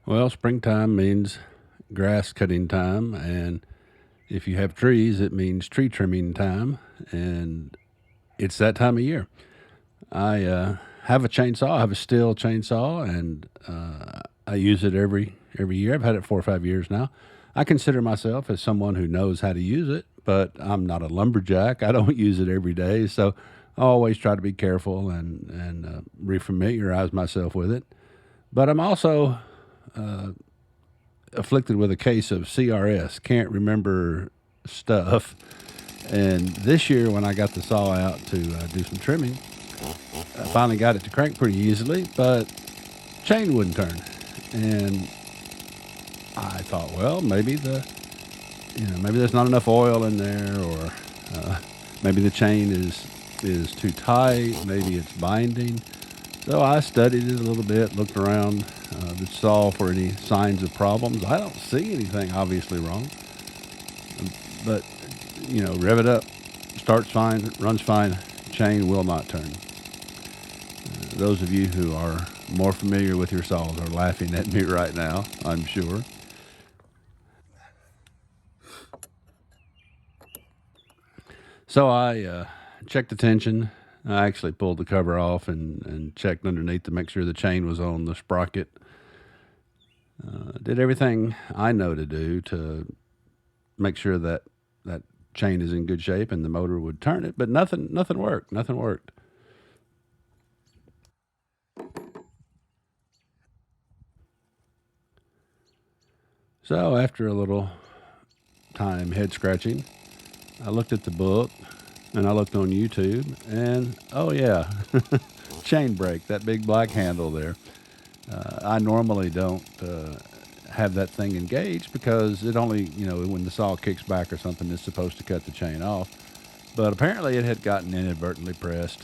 Well, springtime means grass cutting time, and if you have trees, it means tree trimming time, and it's that time of year. I have a chainsaw. I have a Stihl chainsaw, and I use it every year. I've had it 4 or 5 years now. I consider myself as someone who knows how to use it, but I'm not a lumberjack. I don't use it every day, so I always try to be careful and refamiliarize myself with it. But I'm also afflicted with a case of CRS, can't remember stuff. And this year, when I got the saw out to do some trimming, I finally got it to crank pretty easily, but chain wouldn't turn. And I thought, well, maybe there's not enough oil in there, or maybe the chain is too tight. Maybe it's binding. So I studied it a little bit, looked around the saw for any signs of problems. I don't see anything obviously wrong, but rev it up, starts fine, runs fine, chain will not turn. Those of you who are more familiar with your saws are laughing at me right now, I'm sure. So I checked the tension. I actually pulled the cover off and checked underneath to make sure the chain was on the sprocket. Did everything I know to do to make sure that that chain is in good shape and the motor would turn it, but nothing worked. Nothing worked. So after a little time head scratching, I looked at the book and I looked on YouTube, and oh yeah, chain brake, that big black handle there. I normally don't have that thing engaged because it only, when the saw kicks back or something, it's supposed to cut the chain off. But apparently it had gotten inadvertently pressed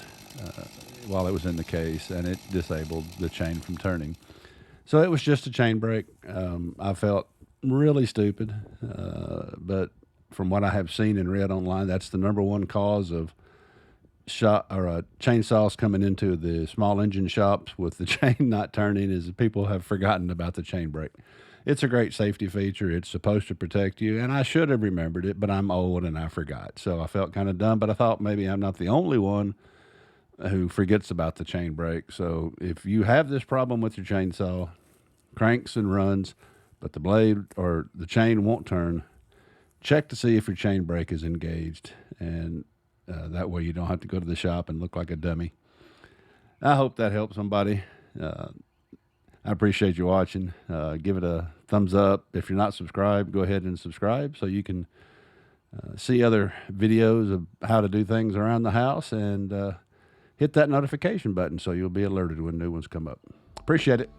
while it was in the case, and it disabled the chain from turning. So it was just a chain brake. I felt really stupid, but from what I have seen and read online, that's the number one cause of shop or chainsaws coming into the small engine shops with the chain not turning is people have forgotten about the chain brake. It's a great safety feature. It's supposed to protect you, and I should have remembered it, but I'm old and I forgot. So I felt kind of dumb, but I thought maybe I'm not the only one who forgets about the chain brake. So if you have this problem with your chainsaw, cranks and runs, but the blade or the chain won't turn, check to see if your chain brake is engaged, and that way you don't have to go to the shop and look like a dummy. I hope that helps somebody. Uh, I appreciate you watching. Give it a thumbs up. If you're not subscribed, go ahead and subscribe so you can see other videos of how to do things around the house, and hit that notification button so you'll be alerted when new ones come up. Appreciate it.